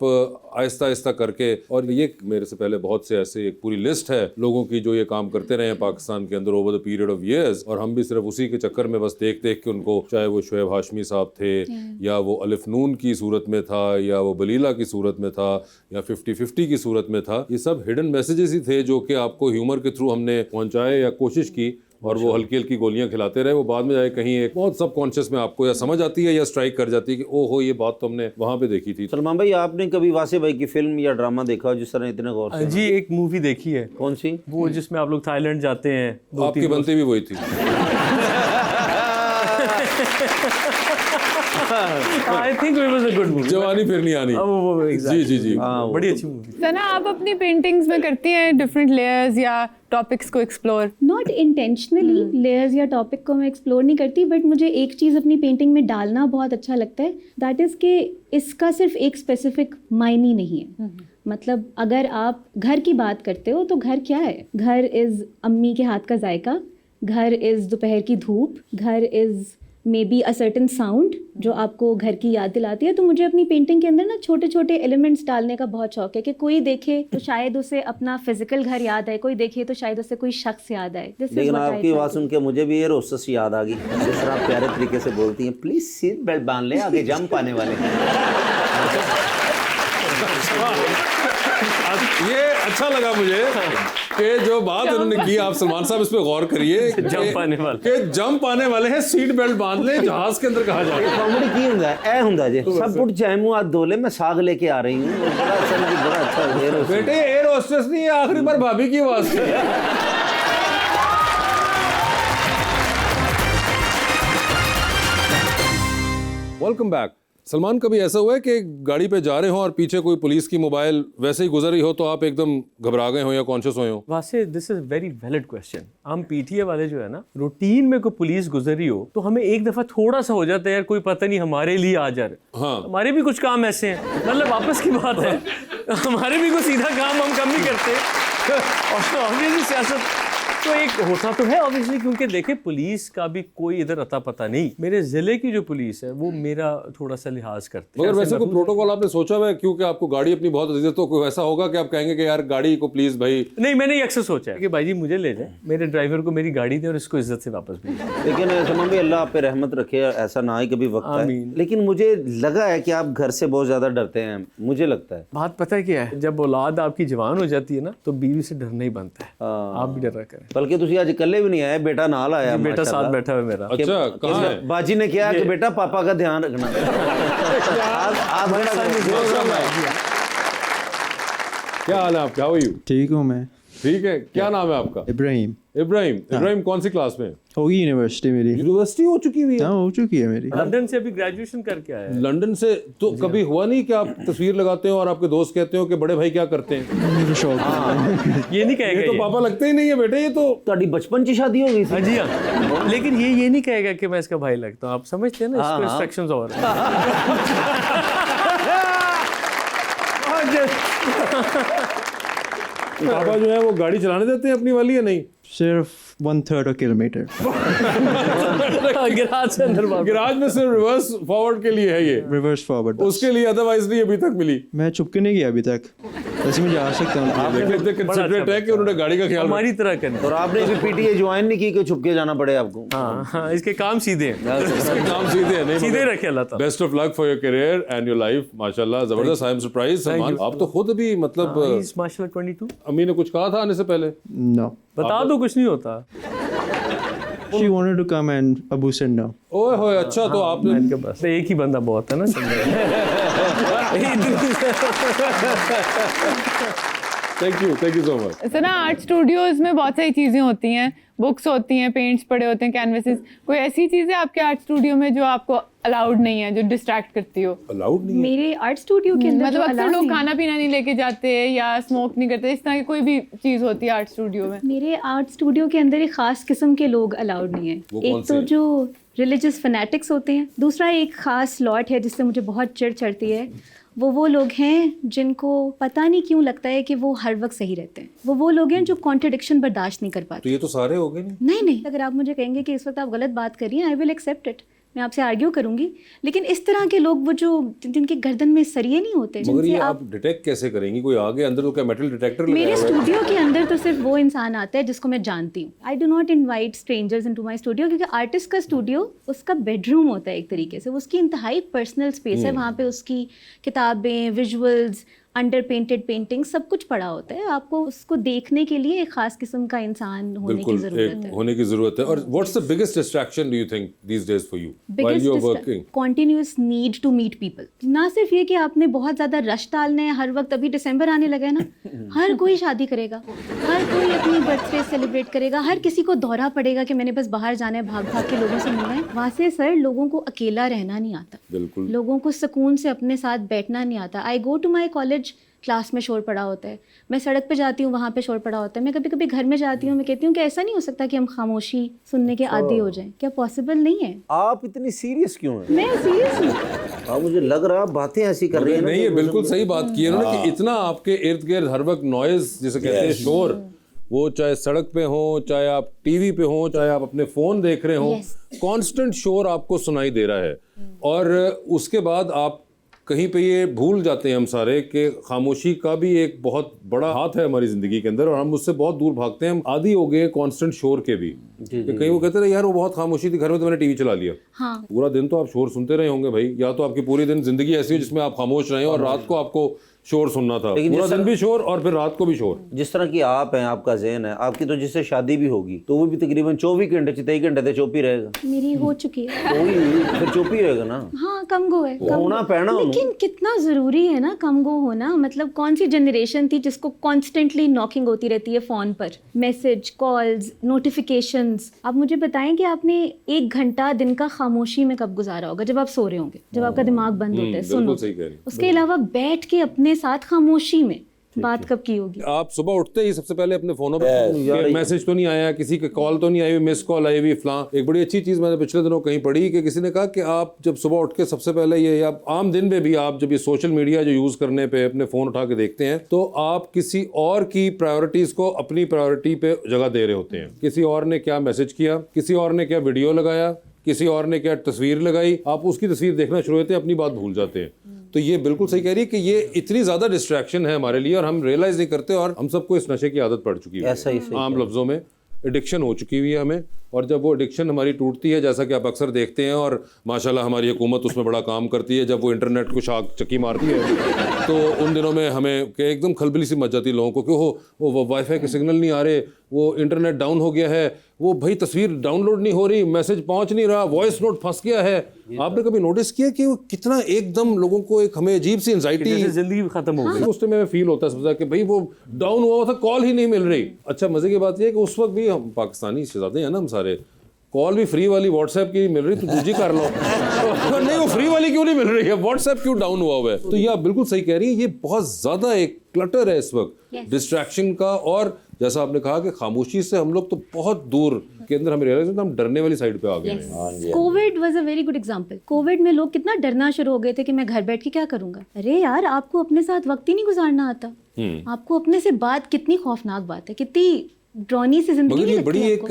آپ آہستہ آہستہ کر کے, اور یہ میرے سے پہلے بہت سے ایسے ایک پوری لسٹ ہے لوگوں کی جو یہ کام کرتے رہے ہیں پاکستان کے اندر over the period of years, اور ہم بھی صرف اسی کے چکر میں بس دیکھ دیکھ کے ان کو, چاہے وہ شعیب ہاشمی صاحب تھے یا وہ الف نون کی صورت میں تھا یا وہ بلیلا کی صورت میں تھا یا 50-50 کی صورت میں تھا, یہ سب ہڈن میسیجز ہی تھے جو کہ آپ کو ہیومر کے تھرو ہم نے پہنچائے یا کوشش کی, اور وہ ہلکی ہلکی گولیاں کھلاتے رہے. وہ بعد میں جائے کہیں ایک بہت سب کانشیس میں آپ کو یا سمجھ آتی ہے یا اسٹرائک کر جاتی ہے کہ او ہو یہ بات تو ہم نے وہاں پہ دیکھی تھی. سلمان بھائی آپ نے کبھی واسع بھائی کی فلم یا ڈرامہ دیکھا جس طرح اتنے غور سے؟ جی ایک مووی دیکھی ہے. کون سی؟ وہ جس میں آپ لوگ تھائی لینڈ جاتے ہیں. آپ کی بنتی بھی وہی تھی. I think it was a good movie. جوانی پھر نہیں آنی. جی جی جی بڑی اچھی مووی. ثنا آپ اپنی پینٹنگز میں کرتی ہیں ڈفرینٹ لیئرز یا ٹاپکس کو ایکسپلور؟ ناٹ انٹینشنلی لیئرز یا ٹاپک کو میں ایکسپلور نہیں کرتی, بٹ مجھے ایک چیز اپنی پینٹنگ میں ڈالنا بہت اچھا لگتا ہے, دیٹ از کہ اس کا صرف ایک اسپیسیفک معنی نہیں ہے. مطلب اگر آپ گھر کی بات کرتے ہو تو گھر کیا ہے؟ گھر از امی کے ہاتھ کا ذائقہ, گھر از دوپہر کی دھوپ, گھر as may be a certain sound جو آپ کو گھر کی یاد دلاتی ہے. تو مجھے اپنی پینٹنگ کے اندر نا چھوٹے چھوٹے ایلیمنٹس ڈالنے کا بہت شوق ہے کہ کوئی دیکھے تو شاید اسے اپنا فزیکل گھر یاد آئے, کوئی دیکھے تو شاید اسے کوئی شخص یاد آئے. لیکن آپ کی آواز سن کے مجھے بھی ایئر ہوسٹس یاد آ گئی, جس طرح آپ پیارے طریقے سے بولتی ہیں, پلیز سیٹ بیلٹ باندھ لیں آگے جمپ آنے والے ہیں. یہ اچھا لگا مجھے کہ جو بات انہوں نے کی, آپ سلمان صاحب اس پہ غور کریے جمپ آنے والے کہ جمپ آنے والے ہیں, سیٹ بیلٹ باندھ لیں, جہاز کے اندر کہا جائے. کامیڈی کی ہوں اے ہوں جی سب اٹھ جائے منہ ہاتھ دھو لے, میں ساگ لے کے آ رہی ہوں. بڑا اچھا بیٹے ایئر ہوسٹس نہیں ہے, آخری بار بھابھی کی آواز تھی. Welcome back. سلمان, کبھی ایسا ہوا ہے کہ گاڑی پہ جا رہے ہوں اور پیچھے کوئی پولیس کی موبائل ویسے ہی گزر رہی ہو تو آپ ایک دم گھبرا گئے ہوں یا کانشیس ہوئے ہوں؟ واسے دس از ویری ویلڈ کوشچن. ہم پی ٹی اے والے جو ہے نا, روٹین میں کوئی پولیس گزر رہی ہو تو ہمیں ایک دفعہ تھوڑا سا ہو جاتا ہے یار کوئی پتہ نہیں ہمارے لیے آ جا رہے. ہاں ہمارے بھی کچھ کام ایسے ہیں, مطلب واپس کی بات ہے, ہمارے بھی کوئی سیدھا کام ہم کم نہیں کرتے. اور obviously سیاست تو ایک ہوتا تو ہے obviously, کیونکہ دیکھیں پولیس کا بھی کوئی ادھر اتا پتہ نہیں. میرے ضلع کی جو پولیس ہے وہ میرا تھوڑا سا لحاظ کرتے ہیں. مگر ویسے کوئی پروٹوکول آپ نے سوچا ہوا ہے, کیونکہ آپ کو گاڑی اپنی بہت عزیز ہے, تو کوئی ایسا ہوگا کہ آپ کہیں گے کہ یار گاڑی کو پلیز بھائی؟ نہیں, میں نے یہ اکثر سوچا ہے کہ بھائی جی مجھے لے جائیں, میرے ڈرائیور کو میری گاڑی دیں اور اس کو عزت سے واپس بھیجیں. لیکن سلمان بھائی اللہ آپ پہ رحمت رکھے, ایسا نہ ہی کبھی وقت ہے. لیکن مجھے لگا ہے کہ آپ گھر سے بہت زیادہ ڈرتے ہیں, مجھے لگتا ہے. بات پتہ ہے کیا ہے, جب اولاد آپ کی جوان ہو جاتی ہے نا تو بیوی سے ڈرنا ہی بنتا ہے. آپ بھی ڈرا کریں. بلکہ تسی آج کلے بھی نہیں آئے, بیٹا نال آیا, بیٹا ساتھ بیٹھا ہے میرا. اچھا کہاں ہے؟ باجی نے کیا کہ بیٹا پاپا کا دھیان رکھنا. کیا حال ہے آپ؟ کیا ہوئی؟ ٹھیک ہوں میں. ٹھیک ہے. کیا نام ہے آپ کا؟ ابراہیم. ابراہیم کون سی کلاس میں؟ ہوگی یونیورسٹی میری. یونیورسٹی ہو چکی ہوئی ہے؟ ہاں ہو چکی ہے میری. لندن سے ابھی گریجویشن کر کے آیا ہے. لندن سے. تو کبھی ہوا نہیں کہ آپ تصویر لگاتے ہو اور آپ کے دوست کہتے ہو کہ بڑے بھائی کیا کرتے ہیں؟ میرا شوق ہے. یہ نہیں کہے یہ تو گا پاپا لگتے ہی نہیں ہے بیٹے, یہ تو تہاڈی بچپن چ شادی ہو گئی تھی. ہاں جی ہاں, لیکن یہ نہیں کہے گا کہ میں اس کا بھائی لگتا ہوں. آپ سمجھتے ہیں نا اس کو انسٹرکشنز اور پاپا جو ہے وہ گاڑی چلانے دیتے ہیں اپنی والی یا نہیں؟ صرف 1/3 کلومیٹر. گراج سے اندر گراج میں صرف ریورس فارورڈ کے لیے ہے یہ, ریورس فارورڈ. اس کے لیے ادروائز نہیں ابھی تک ملی. میں چھپ کے نہیں گیا ابھی تک, ویسے میں جا سکتا ہوں. آپ اتنے کنسیڈریٹ ہے کہ انہوں نے گاڑی کا خیال رکھا. ہماری طرح کرنا. اور آپ نے بھی پی ٹی اے جوائن نہیں کی کہ چھپ کے جانا پڑے آپ کو. ہاں اس کے کام سیدھے ہیں, اس کے کام سیدھے ہیں. سیدھے رکھے اللہ تعالیٰ. Best of luck for your career and your life. ماشاءاللہ زبردست. آئی ایم سرپرائز سلمان, آپ تو خود بھی مطلب ماشاءاللہ 22. امی نے کچھ کہا تھا آنے سے پہلے؟ نو. بتا دو کچھ نہیں ہوتا. She wanted to come and Abu said no. اوئے ہوئے, اچھا تو آپ نے بس ایک ہی بندہ بہت ہے نا. Thank you so much. Sana art studios میں بہت ساری چیزیں ہوتی ہیں, بکس ہوتی ہیں, پینٹس پڑے ہوتے ہیں, کینوسز. کوئی ایسی چیز ہے آپ کے آرٹ اسٹوڈیو میں جو آپ کو الاؤڈ نہیں ہے, جو ڈسٹریکٹ کرتی ہو؟ الاؤڈ نہیں میرے آرٹ اسٹوڈیو کے اندر مطلب اکثر لوگ کھانا پینا نہیں لے کے جاتے یا اسموک نہیں کرتے, اس طرح کی کوئی بھی چیز ہوتی ہے آرٹ اسٹوڈیو میں؟ میرے آرٹ اسٹوڈیو کے اندر ایک خاص قسم کے لوگ الاؤڈ نہیں ہیں. ایک تو جو ریلیجس فنیٹکس ہوتے ہیں, دوسرا ایک خاص لاٹ ہے جس سے مجھے بہت چڑ چڑھتی ہے. وہ لوگ ہیں جن کو پتہ نہیں کیوں لگتا ہے کہ وہ ہر وقت صحیح رہتے ہیں. وہ لوگ ہیں جو کانٹرڈکشن برداشت نہیں کر پاتے. تو یہ تو سارے ہو گئے. نہیں, اگر آپ مجھے کہیں گے کہ اس وقت آپ غلط بات کر رہی ہیں, آئی ول ایکسیپٹ اٹ. میں آپ سے آرگیو کروں گی, لیکن اس طرح کے لوگ وہ جو جن کے گردن میں سریے نہیں ہوتے, مگر یہ آپ ڈیٹیکٹ کیسے کریں گی؟ کوئی آگے اندر تو کیا میٹل ڈیٹیکٹر لگایا میرے ہوا ہے؟ اسٹوڈیو کے اندر تو صرف وہ انسان آتا ہے جس کو میں جانتی ہوں. I do not invite strangers into my studio, کیونکہ آرٹسٹ کا اسٹوڈیو اس کا بیڈ روم ہوتا ہے ایک طریقے سے, اس کی انتہائی پرسنل اسپیس ہے. وہاں پہ اس کی کتابیں, ویژولز, انڈر پینٹڈ پینٹنگ سب کچھ پڑا ہوتا ہے. آپ کو اس کو دیکھنے کے لیے ایک خاص قسم کا انسان ہونے کی ضرورت ہے. ہونے کی ضرورت ہے. اور what's the biggest distraction do you think these days for you while you are working? Continuous need to meet people. نہ صرف یہ کہ آپ نے بہت زیادہ رش ڈالنا ہے ہر وقت, ابھی دسمبر آنے لگا ہے نا, ہر کوئی شادی کرے گا, ہر کوئی اپنی برتھ ڈے سیلیبریٹ کرے گا, ہر کسی کو دورہ پڑے گا کہ میں نے بس باہر جانا ہے, بھاگ بھاگ کے لوگوں سے ملنا ہے. وہاں سے سر لوگوں کو اکیلا رہنا نہیں آتا, بالکل لوگوں کو سکون سے اپنے ساتھ بیٹھنا نہیں آتا. I go to my college, class میں شور پڑا ہوتا ہے, میں سڑک پہ جاتی ہوں وہاں پہ شور پڑا ہوتا ہے, میں کبھی کبھی گھر میں جاتی ہوں, میں کہتی ہوں کہ ایسا نہیں ہو سکتا کہ ہم خاموشی سننے کے عادی ہو جائیں, کیا پاسبل نہیں ہے؟ آپ اتنی سیریس کیوں ہیں؟ میں سیریس ہوں. آپ مجھے لگ رہا باتیں ایسی کر رہی ہیں. نہیں, یہ بالکل صحیح بات کی ہے انہوں نے کہ اتنا آپ کے ارد گرد ہر وقت نوائز جسے کہتے ہیں شور, وہ چاہے سڑک پہ ہوں, چاہے آپ ٹی وی پہ ہوں, چاہے آپ اپنے فون دیکھ رہے ہوں, کانسٹنٹ شور آپ کو سنائی دے رہا ہے. اور اس کے بعد آپ کہیں پہ یہ بھول جاتے ہیں ہم سارے کہ خاموشی کا بھی ایک بہت بڑا ہاتھ ہے ہماری زندگی کے اندر, اور ہم اس سے بہت دور بھاگتے ہیں. ہم عادی ہو گئے کانسٹنٹ شور کے بھی. کہیں وہ کہتے رہے یار وہ بہت خاموشی تھی گھر میں, تو میں نے ٹی وی چلا لیا. پورا دن تو آپ شور سنتے رہے ہوں گے بھائی, یا تو آپ کی پوری دن زندگی ایسی ہو جس میں آپ خاموش رہے, اور رات کو آپ کو شور سننا تھا, پورا دن بھی شور اور پھر رات کو بھی شور. جس طرح کی آپ ہیں, آپ کا ذہن ہے, آپ کی تو جس سے شادی بھی ہوگی تو وہ بھی تقریباً 24 گھنٹے 23 گھنٹے تے چوپ ہی رہے گا. میری ہو چکی ہے, پھر چوپ ہی رہے گا نا. ہاں کم گو ہے, ہونا پینا. لیکن کتنا ضروری ہے نا کم گو ہونا. مطلب کون سی جنریشن تھی جس کو کانسٹنٹلی ناکنگ ہوتی رہتی ہے فون پر, میسج, کالز, نوٹیفیکیشنز. آپ مجھے بتائیں کہ آپ نے 1 گھنٹہ دن کا خاموشی میں کب گزارا ہوگا؟ جب آپ سو رہے ہوں گے, جب آپ کا دماغ بند ہوتا ہے, سنو. اس کے علاوہ بیٹھ کے اپنے ساتھ خاموشی میں بات کب کی ہوگی؟ آپ صبح اٹھتے ہی سب سے پہلے اپنے فونوں پہ میسج تو نہیں آیا, کسی کا کال تو نہیں آئی ہوئی, مس کال آئی ہوئی فلاں. ایک بڑی اچھی چیز میں نے پچھلے دنوں کہیں پڑھی کہ کسی نے کہا کہ آپ جب صبح اٹھ کے سب سے پہلے یہ, یا عام دن میں بھی آپ جب یہ سوشل میڈیا جو یوز کرنے پہ اپنے فون اٹھا کے دیکھتے ہیں, تو آپ کسی اور کی پرائیورٹیز کو اپنی پرائیورٹی پہ جگہ دے رہے ہوتے ہیں. کسی اور نے کیا میسج کیا, کسی اور نے کیا ویڈیو لگایا, کسی اور نے کیا تصویر لگائی, آپ اس کی تصویر دیکھنا شروع ہوتے ہیں, اپنی بات بھول جاتے ہیں. تو یہ بالکل صحیح کہہ رہی ہے کہ یہ اتنی زیادہ ڈسٹریکشن ہے ہمارے لیے, اور ہم ریئلائز نہیں کرتے, اور ہم سب کو اس نشے کی عادت پڑ چکی ہے. عام لفظوں میں ایڈکشن ہو چکی ہوئی ہے ہمیں. اور جب وہ ایڈکشن ہماری ٹوٹتی ہے, جیسا کہ آپ اکثر دیکھتے ہیں, اور ماشاءاللہ ہماری حکومت اس میں بڑا کام کرتی ہے, جب وہ انٹرنیٹ کو شاک چکی مارتی ہے, تو ان دنوں میں ہمیں کہ ایک دم کھلبلی سی مچ جاتی ہے لوگوں کو کہ وہ وائی فائی کے سگنل نہیں آ رہے, وہ انٹرنیٹ ڈاؤن ہو گیا ہے, وہ بھائی تصویر ڈاؤن لوڈ نہیں ہو رہی, میسج پہنچ نہیں رہا, وائس نوٹ پھنس گیا ہے. آپ نے کبھی نوٹس کیا کہ وہ کتنا ایک دم لوگوں کو ایک ہمیں عجیب سی انزائٹی, زندگی ختم ہو گئی. اس میں فیل ہوتا ہے سمجھا کہ بھائی وہ ڈاؤن ہوا تھا, کال ہی نہیں مل رہی. اچھا مزے کی بات یہ ہے کہ اس وقت بھی ہم پاکستانی شہزادے ہیں نا, ہم سارے, کال بھی فری والی واٹس ایپ کی نہیں مل رہی, تو دوسری کر لو. نہیں وہ فری والی کیوں نہیں مل رہی ہے, واٹس ایپ کیوں ڈاؤن ہوا ہوا ہے. تو یہ آپ بالکل صحیح کہہ رہی ہیں, یہ بہت زیادہ ایک کلٹر ہے اس وقت ڈسٹریکشن کا. اور جیسا آپ نے کہا کہ خاموشی سے ہم لوگ تو بہت دور کے اندر ہمیں ریئلائز ہوتا ہے, ہم ڈرنے والی سائڈ پہ آ گئے ہیں. Covid was a very good example. Covid میں لوگ کتنا ڈرنا شروع ہو گئے تھے کہ میں گھر بیٹھ کے کیا کروں گا. ارے یار آپ کو اپنے ساتھ وقت ہی نہیں گزارنا آتا, آپ کو اپنے سے بات, کتنی خوفناک بات ہے, کتنی ڈرونی سی زندگی. مگر یہ بڑی ایک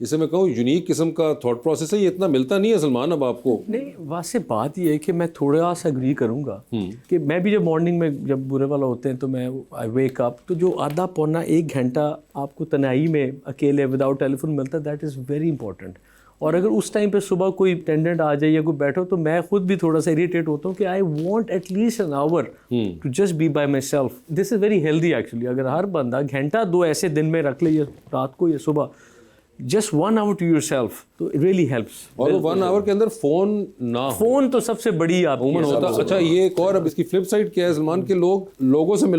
جسے میں کہوں یونیک قسم کا تھاٹ پروسیس ہے, یہ اتنا ملتا نہیں ہے سلمان اب آپ کو. نہیں ویسے بات یہ ہے کہ میں تھوڑا سا اگری کروں گا کہ میں بھی جب مارننگ میں جب برے والا ہوتے ہیں تو میں آئی ویک اپ, تو جو آدھا پونا 1 گھنٹہ آپ کو تنہائی میں اکیلے وداؤٹ ٹیلی فون ملتا ہے, دیٹ از ویری امپورٹنٹ. اور اگر اس ٹائم پہ صبح کوئی اٹینڈنٹ آ جائے یا کوئی بیٹھو, تو میں خود بھی تھوڑا سا اریٹیٹ ہوتا ہوں کہ I want at least an hour to just be by myself. This is very healthy actually. اگر ہر بندہ گھنٹہ 2 ایسے دن میں رکھ لے, یا رات کو یا صبح, just 1 hour to yourself, تو ریئلی ہیلپس. اور وہ 1 hour کے اندر فون نہ ہو, فون تو سب سے بڑی آپ عموماً ہوتا. اچھا یہ ایک اور اب اس کی فلپ سائڈ کیا ہے سلمان, کے لوگوں سے